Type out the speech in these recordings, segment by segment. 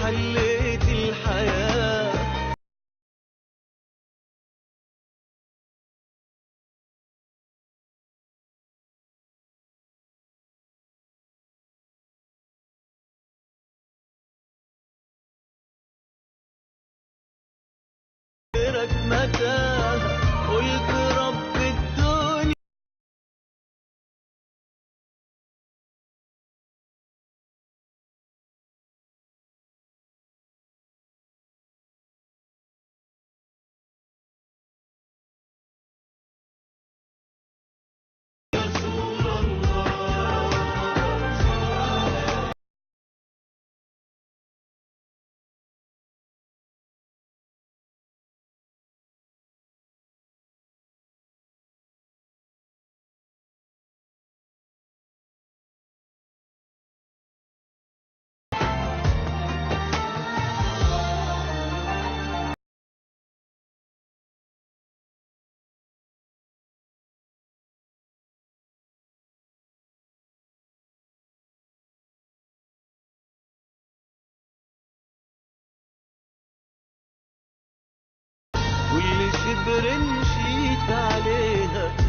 حليت الحياة. غيرك متاهة قلت رب الدنيا. كل شبر مشيت عليها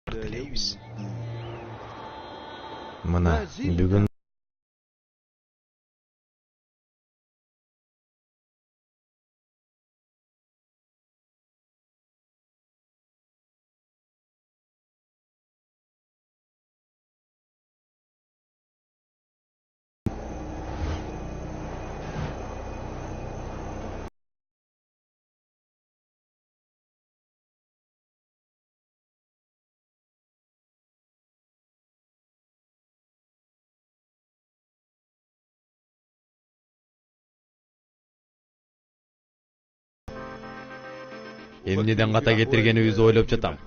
Тілейбіз. Мына бүгін эмнеден ката кетиргенибизди ойлоп жатам.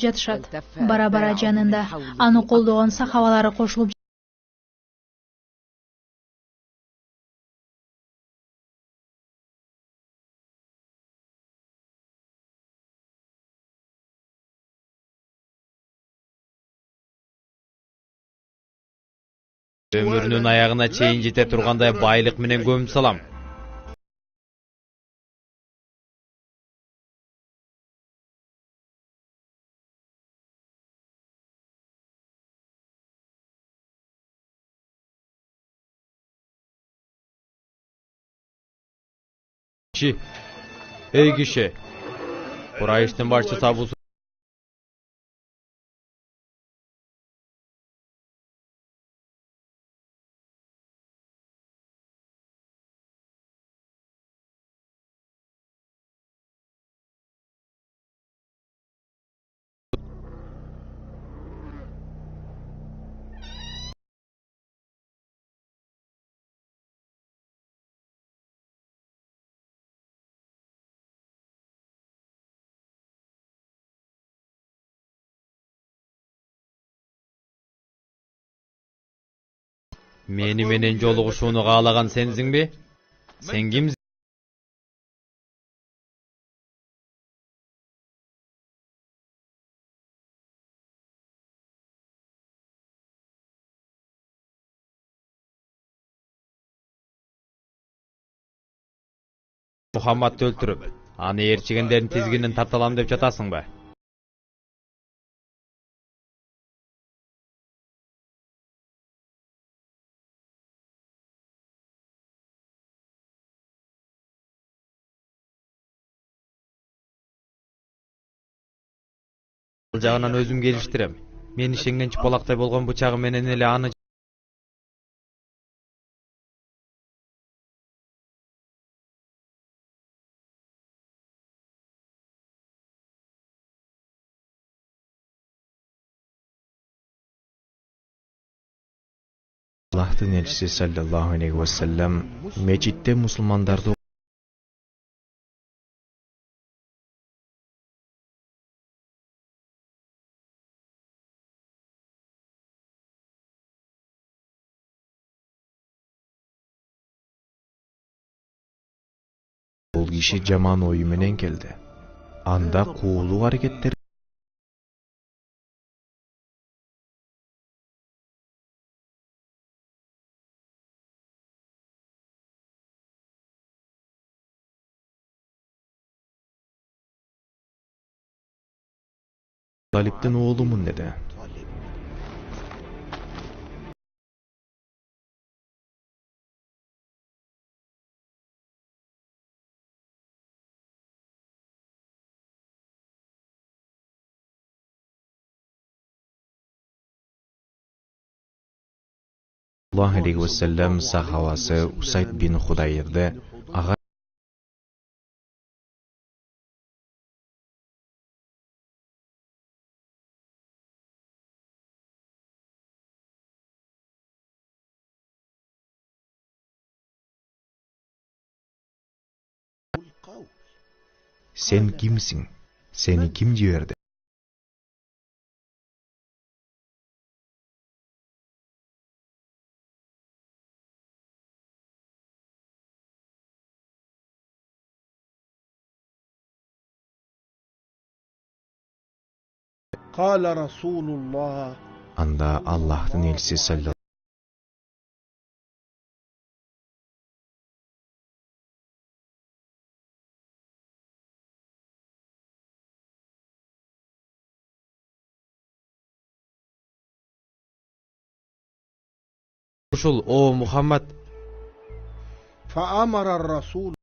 жатышат. Бара-бара жанында аны колдогон сахабалары кошулуп Өмүрүнүн аягына чейин жете тургандай байлык менен көмүп салам. Эй киши, Курайыштын башчысы Абу Meni менен жолугушууну каалаган сенсиңби? Сен кимсиң? Мухаммадты өлтүрүп, аны ээрчигендердин тизгинин тарталам деп жатасыңбы? Ал жагынан өзүм келиштирем. Мен ишенген чыпалактай болгон бычагы менен эле аны Allah'ın elçisi sallallahu aleyhi ve sellem mecitте musulmandарды бул киши жаман ою менен келди. Анда куулук аракеттер Talip'ten oğlumun dedi. Allah aleyhi ve sellem sahabası Usayd bin Hudayr'de ağa sen kimsin? Seni kim civerdi? قال رسول الله Anda Allah'ın elçisi sallallahu ушул о Мухаммад فأمر الرسول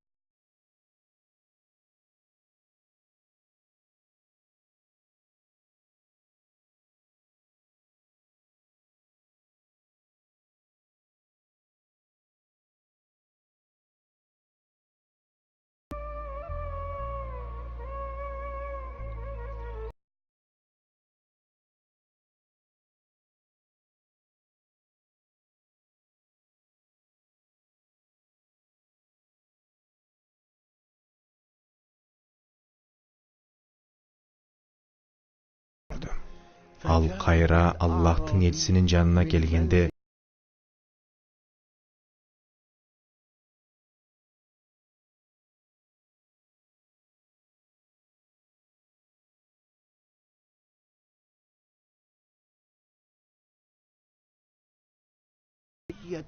Al kayra Allah'ın elçisinin canına gelgende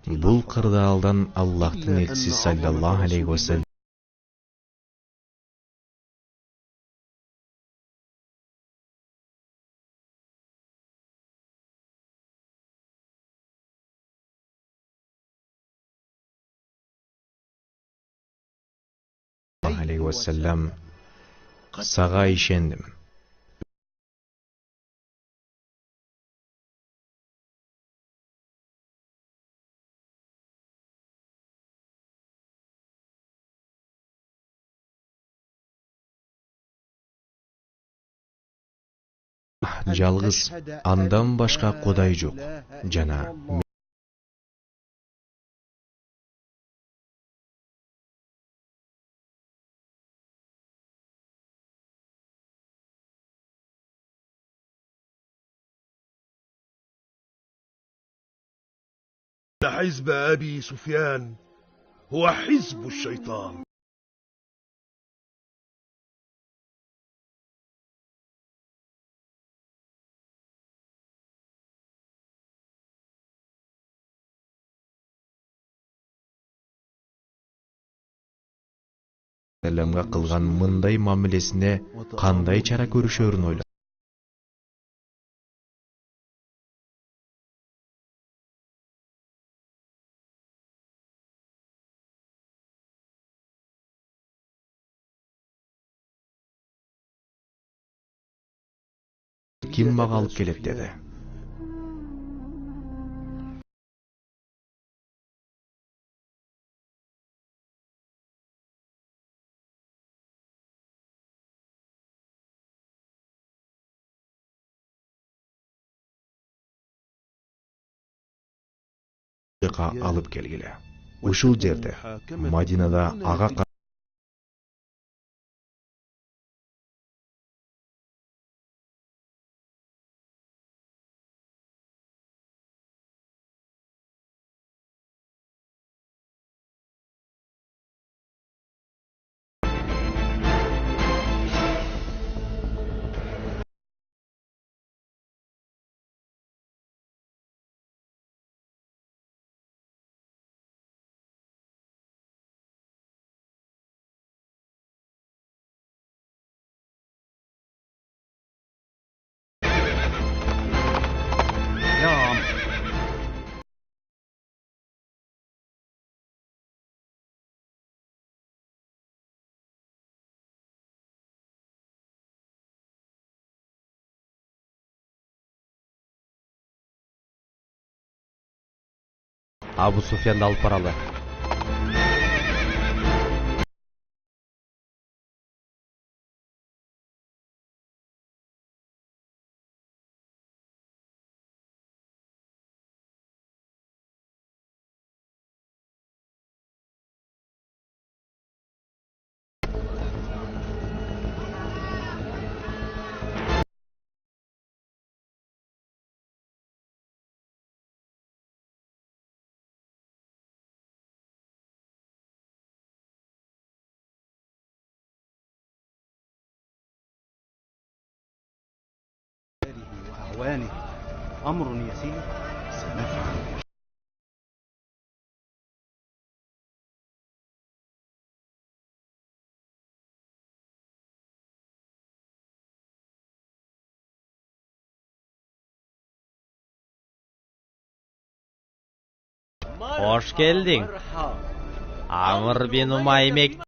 Bul kırdağaldan Allah'ın elçisi sallallahu aleyhi ve sellem aleyhi ve sellem sağa işendim. Жалгыз andan başka Koday yok. Jana حزب أبي سفيان هو حزب الشيطان. Әлемге кылган мындай мамилесине кандай чара көрүшөрүн ойлойт. Ким мага алып келет деди. Алып келгиле. Ушул жерде Мадинада ага Абу Суфьянды алып баралы. وأعوانه أمر يسير سنفعل. Hoş geldin. Amr bin Umaymek.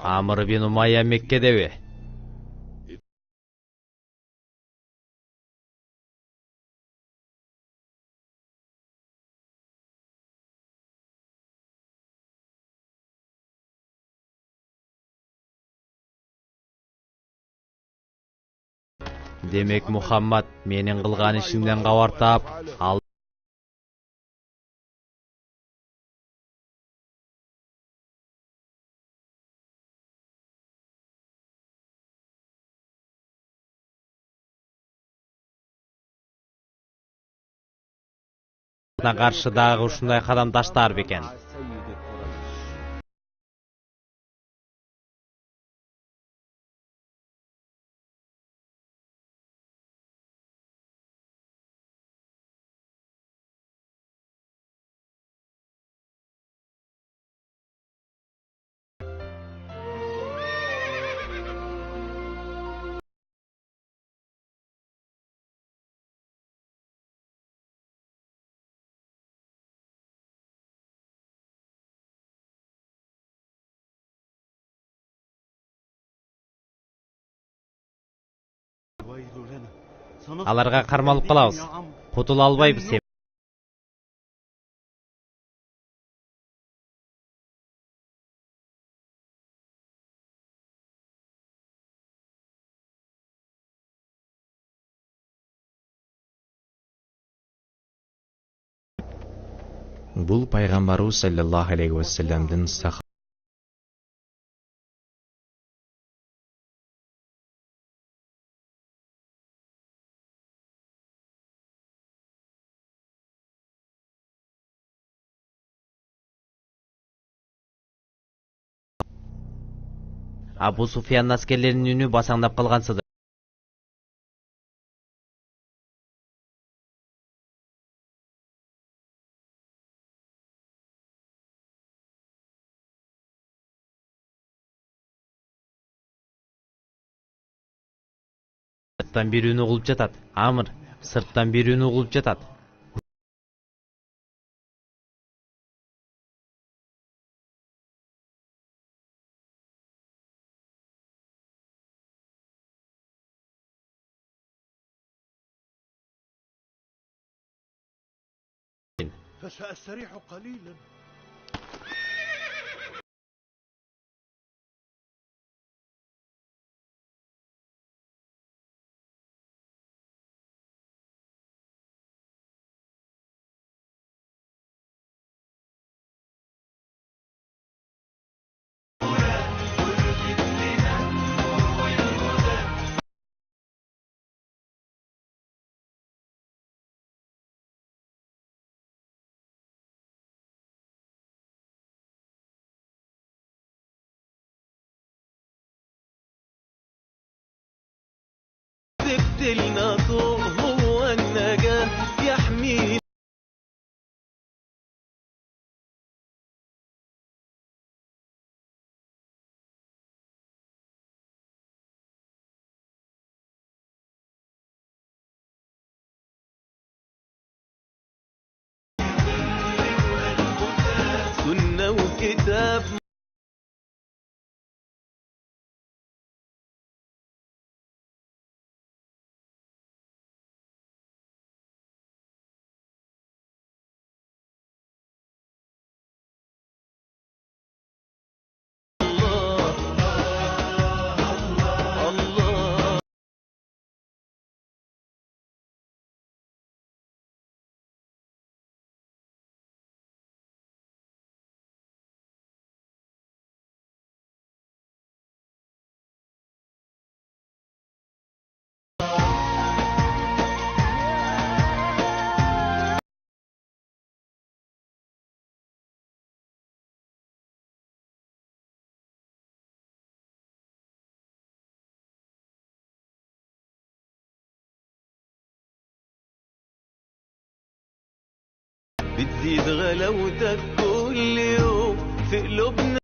Amr bin Umayya Mekke'debi. Demek Muhammed menin kılgan işimden kavartap, al karşı dagы ушундай кадам таштар бекен. Аларга кармалып калабыз. Кутула албайбыз. Бул пайгамбарыбыз саллаллаху алейхи вассаламдын Абу Суфиян аскерлеринин үнү басаңдап калгансыдыр. Сырттан бир үн угулуп жатат. Амыр, сырттан бир үн угулуп жатат. فسأستريح قليلا. لنا طوق هو النجاة يحمينا. سنة وكتاب بتزيد غلاوتك كل يوم في قلوبنا.